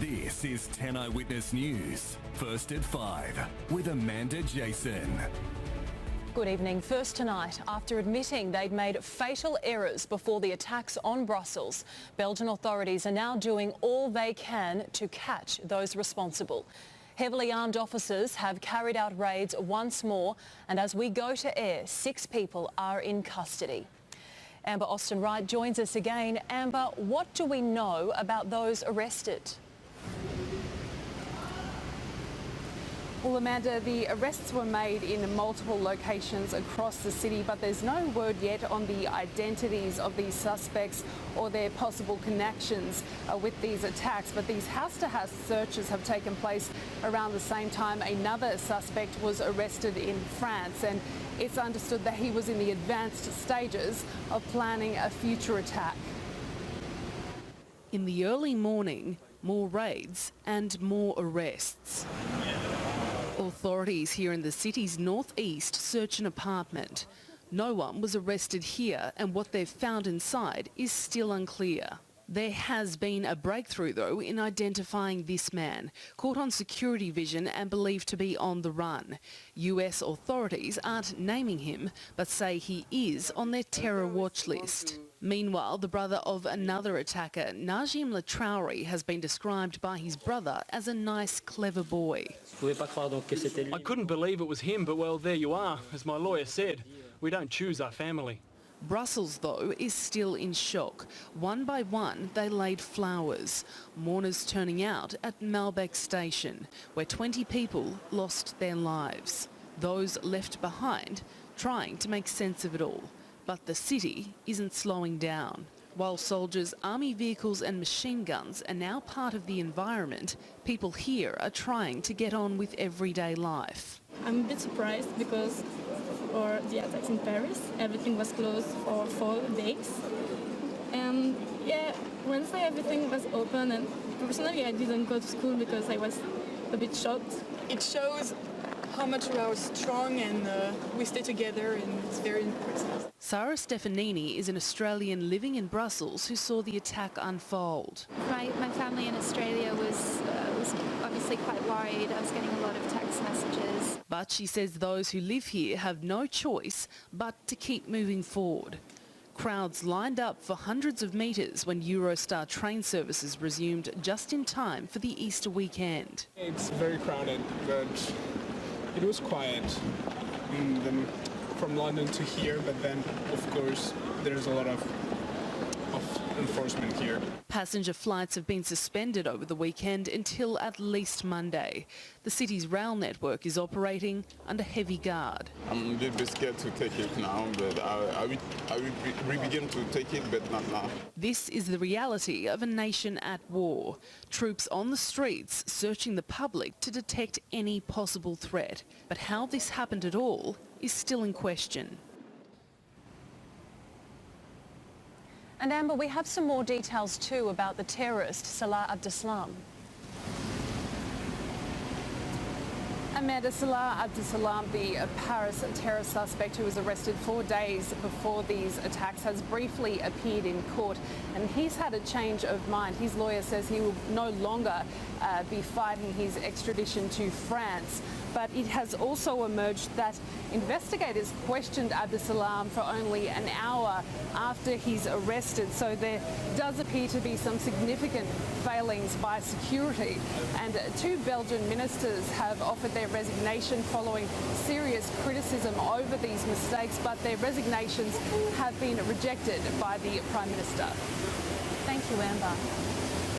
This is 10 Eyewitness News, first at 5, with Amanda Jason. Good evening. First tonight, after admitting they'd made fatal errors before the attacks on Brussels, Belgian authorities are now doing all they can to catch those responsible. Heavily armed officers have carried out raids once more, and as we go to air, 6 people are in custody. Amber Austin-Wright joins us again. Amber, what do we know about those arrested? Well, Amanda, the arrests were made in multiple locations across the city, but there's no word yet on the identities of these suspects or their possible connections with these attacks. But these house-to-house searches have taken place around the same time another suspect was arrested in France, and it's understood that he was in the advanced stages of planning a future attack. In the early morning, more raids and more arrests. Authorities here in the city's northeast search an apartment. No one was arrested here, and what they've found inside is still unclear. There has been a breakthrough, though, in identifying this man, caught on security vision and believed to be on the run. US authorities aren't naming him, but say he is on their terror watch list. Meanwhile, the brother of another attacker, Najim Latraoui, has been described by his brother as a nice, clever boy. I couldn't believe it was him, but well, there you are. As my lawyer said, we don't choose our family. Brussels, though, is still in shock. One by one, they laid flowers. Mourners turning out at Malbec Station, where 20 people lost their lives. Those left behind trying to make sense of it all. But the city isn't slowing down. While soldiers, army vehicles and machine guns are now part of the environment, people here are trying to get on with everyday life. I'm a bit surprised because for the attacks in Paris, everything was closed for 4 days. And Wednesday everything was open, and personally I didn't go to school because I was a bit shocked. It shows how much we are strong and we stay together, and it's very important. Sarah Stefanini is an Australian living in Brussels who saw the attack unfold. My family in Australia was obviously quite worried. I was getting a lot of text messages. But she says those who live here have no choice but to keep moving forward. Crowds lined up for hundreds of metres when Eurostar train services resumed just in time for the Easter weekend. It's very crowded, but it was quiet from London to here, but then, of course, there's a lot of enforcement here. Passenger flights have been suspended over the weekend until at least Monday. The city's rail network is operating under heavy guard. I'm a little bit scared to take it now, but I will begin to take it, but not now. This is the reality of a nation at war. Troops on the streets searching the public to detect any possible threat. But how this happened at all is still in question. And Amber, we have some more details too about the terrorist Salah Abdeslam. Amanda, Salah Abdeslam, the Paris terror suspect who was arrested 4 days before these attacks, has briefly appeared in court, and he's had a change of mind. His lawyer says he will no longer be fighting his extradition to France. But it has also emerged that investigators questioned Abdeslam for only an hour after he's arrested. So there does appear to be some significant failings by security. And 2 Belgian ministers have offered their resignation following serious criticism over these mistakes, but their resignations have been rejected by the Prime Minister. Thank you, Amber.